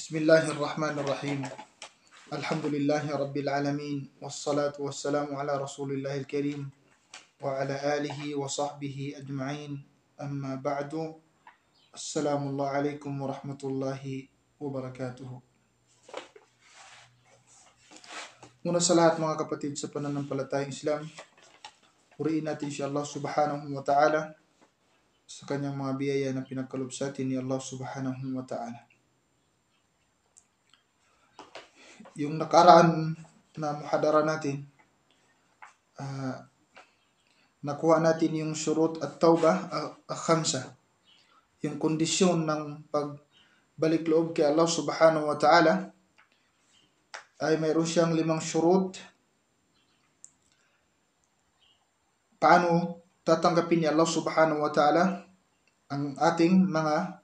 Bismillahirrahmanirrahim. Alhamdulillahi Rabbil Alamin. Wassalatu wassalamu ala Rasulillahil Karim wa ala alihi wa sahbihi ajma'in. Amma ba'du. Assalamu alaikum warahmatullahi wabarakatuh. Muna sa lahat mga kapatid sa pananampalatayang Islam, puriin natin si Allah subhanahu wa ta'ala sa kanyang mga biyaya na pinagkaloob sa atin ni Allah subhanahu wa ta'ala. Yung nakaraan na muhadara natin, nakuha natin yung syurut at tawbah khamsa, yung kondisyon ng pagbalik loob kay Allah subhanahu wa ta'ala ay mayroon siyang 5 syurut. Paano tatanggapin ni Allah subhanahu wa ta'ala ang ating mga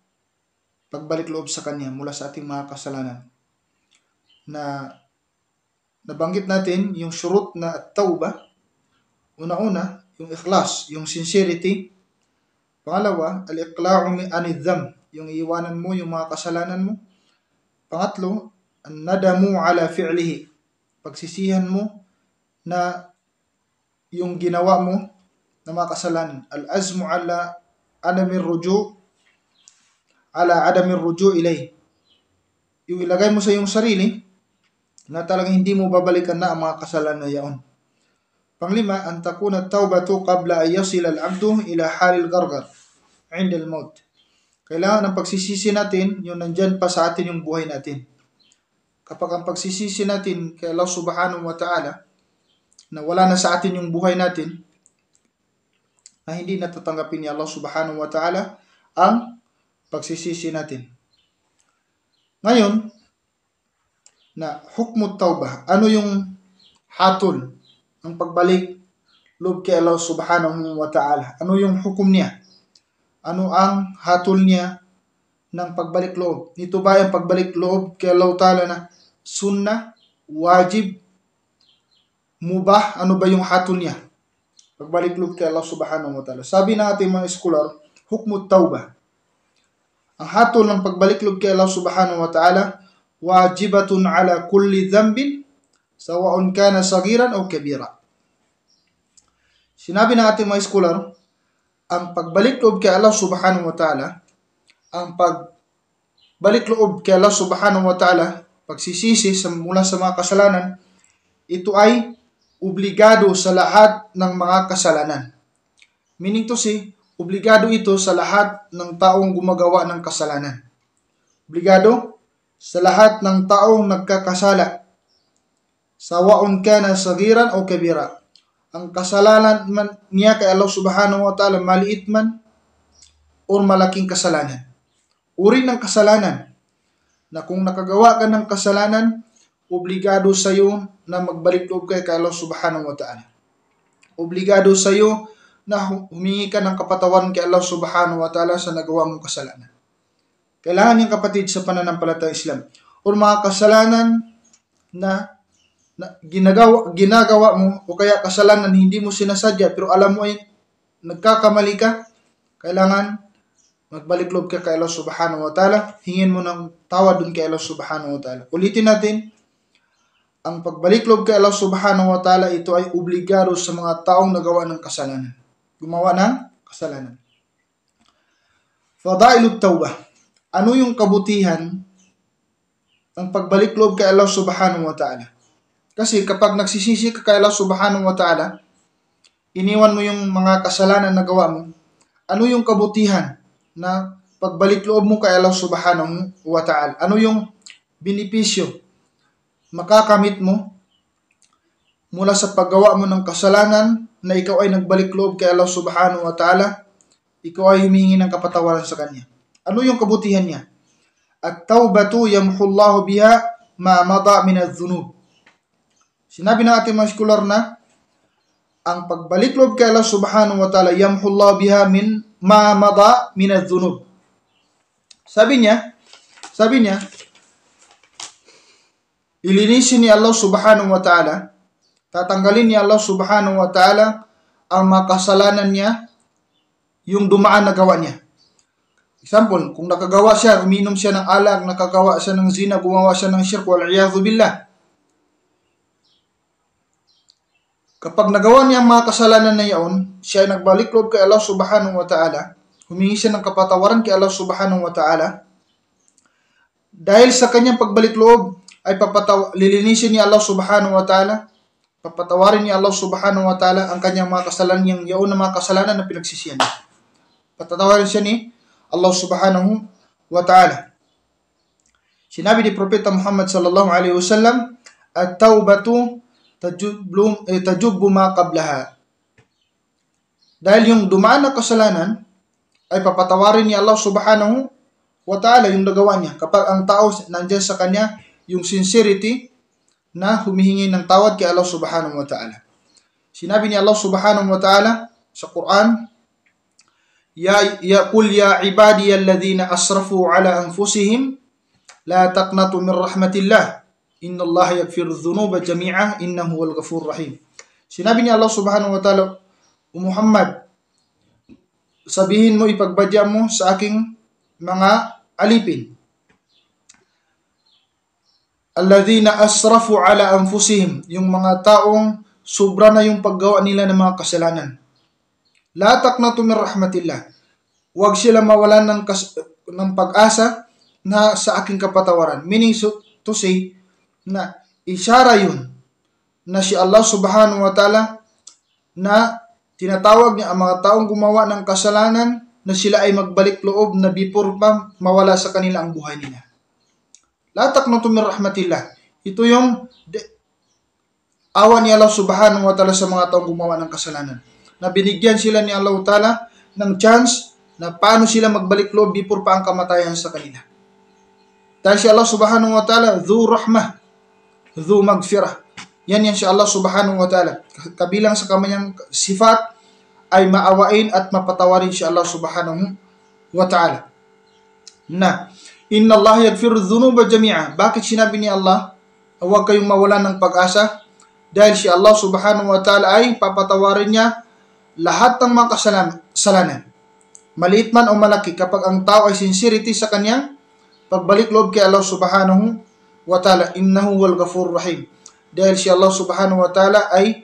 pagbalik loob sa Kanya mula sa ating mga kasalanan? Na nabanggit natin yung syurut na at-tawbah. Una-una, yung ikhlas, yung sincerity. Pangalawa, al-iqla'u anidh-dhanb, yung iiwanan mo yung mga kasalanan mo. Pangatlo, an-nadamu ala fi'lihi, pagsisihan mo na yung ginawa mo na mga kasalanan. Al-azmu ala adamir ruju' ilay, yung ilagay mo sa iyong sarili na talagang hindi mo babalikan na ang mga kasalanan na yaon. Panglima, an takuna at-tawbatu qabla an yasila al-'abdu ila halil gargar 'inda al-maut. Kailangan ang pagsisisi natin yung nandyan pa sa atin yung buhay natin. Kapag ang pagsisisi natin kay Allah subhanahu wa ta'ala na wala na sa atin yung buhay natin, na hindi natatanggapin ni Allah subhanahu wa ta'ala ang pagsisisi natin. Ngayon, na hukmut tawbah, ano yung hatol ng pagbalik loob kay Allah subhanahu wa ta'ala? Ano yung hukom niya? Ano ang hatol niya ng pagbalik loob? Ito ba yung pagbalik loob kay Allah ta'ala na sunnah, wajib, mubah? Ano ba yung hatol niya? Pagbalik loob kay Allah subhanahu wa ta'ala. Sabi na ating mga scholar, hukmut tawbah, ang hatol ng pagbalik loob kay Allah subhanahu wa ta'ala, wajibatun ala kulli dhanbin sawa'un kana sagiran o kabira. Sinabi ng ating mga scholar, ang pagbalik loob kay Allah subhanahu wa ta'ala, ang pagbalik loob kay Allah subhanahu wa ta'ala, pagsisisi mula sa mga kasalanan, ito ay obligado sa lahat ng mga kasalanan. Meaning to say, obligado ito sa lahat ng taong gumagawa ng kasalanan. Obligado sa lahat ng taong nagkakasala, sawaun kana sagiran o kabira. Ang kasalanan man niya kay Allah subhanahu wa ta'ala, maliit man o malaking kasalanan. Uri ng kasalanan na kung nakagawa ka ng kasalanan, obligado sa iyo na magbalik loob kay Allah subhanahu wa ta'ala. Obligado sa iyo na humingi ka ng kapatawan kay Allah subhanahu wa ta'ala sa nagawa mong kasalanan. Kailangan yung kapatid sa pananampalatayang Islam, o mga kasalanan na ginagawa mo, o kaya kasalanan hindi mo sinasadya pero alam mo ay nagkakamali ka, kailangan magbalik loob ka kay Allah subhanahu wa ta'ala, hingin mo ng tawad dun kay Allah subhanahu wa ta'ala. Ulitin natin, ang pagbalik loob kay Allah subhanahu wa ta'ala, ito ay obligado sa mga taong nagawa ng kasalanan, gumawa ng kasalanan. Fadailut tawbah, ano yung kabutihan ng pagbalik loob kay Allah subhanahu wa ta'ala? Kasi kapag nagsisisi ka kay Allah subhanahu wa ta'ala, iniwan mo yung mga kasalanan na gawa mo, ano yung kabutihan na pagbalik loob mo kay Allah subhanahu wa ta'ala? Ano yung benepisyo makakamit mo mula sa paggawa mo ng kasalanan na ikaw ay nagbalik loob kay Allah subhanahu wa ta'ala, ikaw ay humingi ng kapatawaran sa Kanya? Ano yung kabutihan niya? At-tawbatu yamhullahu biha ma mada min adh-dhunub. Sinabi ng ating mga scholar na ang pagbalik loob kay Allah subhanahu wa ta'ala, yamhullahu biha min ma mada min adh-dhunub. Sabi niya, ilinisin ni Allah subhanahu wa ta'ala, tatanggalin ni Allah subhanahu wa ta'ala ang mga kasalanan niya, yung dumaan na gawa niya. Example, kung nakagawa siya, uminom siya ng alak, nakagawa siya ng zina, gumawa siya ng shirk, wal-iyadhu billah. Kapag nagawa niya ang mga kasalanan na yaon, siya ay nagbalik loob kay Allah subhanahu wa ta'ala, humingi siya ng kapatawaran kay Allah subhanahu wa ta'ala, dahil sa kanyang pagbalik loob, ay lilinisin ni Allah subhanahu wa ta'ala, papatawarin ni Allah subhanahu wa ta'ala ang kanyang mga kasalanan, yung yaon na mga kasalanan na pinagsisihan. Patatawarin siya ni Allah subhanahu wa ta'ala. Sinabi ni Propeta Muhammad sallallahu alaihi wasallam, at-taubatu tajubbu ma qablaha. Dahil yung dumaan na kasalanan ay papatawarin ni Allah subhanahu wa ta'ala yung nagawa niya. Kapag ang tao nandiyan sa kanya yung sincerity na humihingi ng tawad kay Allah subhanahu wa ta'ala. Sinabi ni Allah subhanahu wa ta'ala sa Quran, qul ya ibadiyalladhina asrafu ala anfusihim la taqnatu min rahmatillah innallaha yaghfiru dhunuba jami'a innahu huwal ghafurur rahim. Sinabi ni Allah subhanahu wa ta'ala, Muhammad, sabihin mo, ipagbadya mo sa aking mga alipin, alladhina asrafu ala anfusihim, yung mga taong sobra na yung paggawa nila ng mga kasalanan. La taqnatu min rahmatillah. Huwag sila mawalan ng pag-asa na sa aking kapatawaran. Meaning to say, na isyara yun na si Allah subhanahu wa ta'ala na tinatawag niya ang mga taong gumawa ng kasalanan na sila ay magbalik loob na before pa mawala sa kanila ang buhay nila. La taqnatu min rahmatillah. Ito yung awa ni Allah subhanahu wa ta'ala sa mga taong gumawa ng kasalanan. Na binigyan sila ni Allah ta'ala ng chance na paano sila magbalik loob before pa ang kamatayan sa kanila. Dahil si Allah subhanahu wa ta'ala, dhu rahmah, dhu magfirah. Yan si Allah subhanahu wa ta'ala. Kabilang sa kanyang sifat ay maawain at mapatawarin si Allah subhanahu wa ta'ala. Na, inna Allah yaghfiru dhunuba jami'a. Bakit sinabi ni Allah, huwag kayong mawalan ng pag-asa? Dahil si Allah subhanahu wa ta'ala ay papatawarin niya lahat ng mga kasalanan. Maliit man o malaki, kapag ang tao ay sincerity sa kanyang pagbalik loob kay Allah subhanahu wa ta'ala, innahu wal ghafurur rahim. Dahil si Allah subhanahu wa ta'ala ay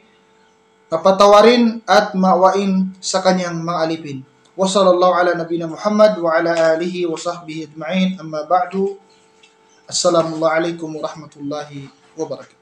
papatawarin at maawain sa kanyang mga alipin. Wa sallallahu ala nabina Muhammad wa ala alihi wa sahbihi ajma'in. Amma ba'du. Assalamu alaikum wa rahmatullahi wa barakatuh.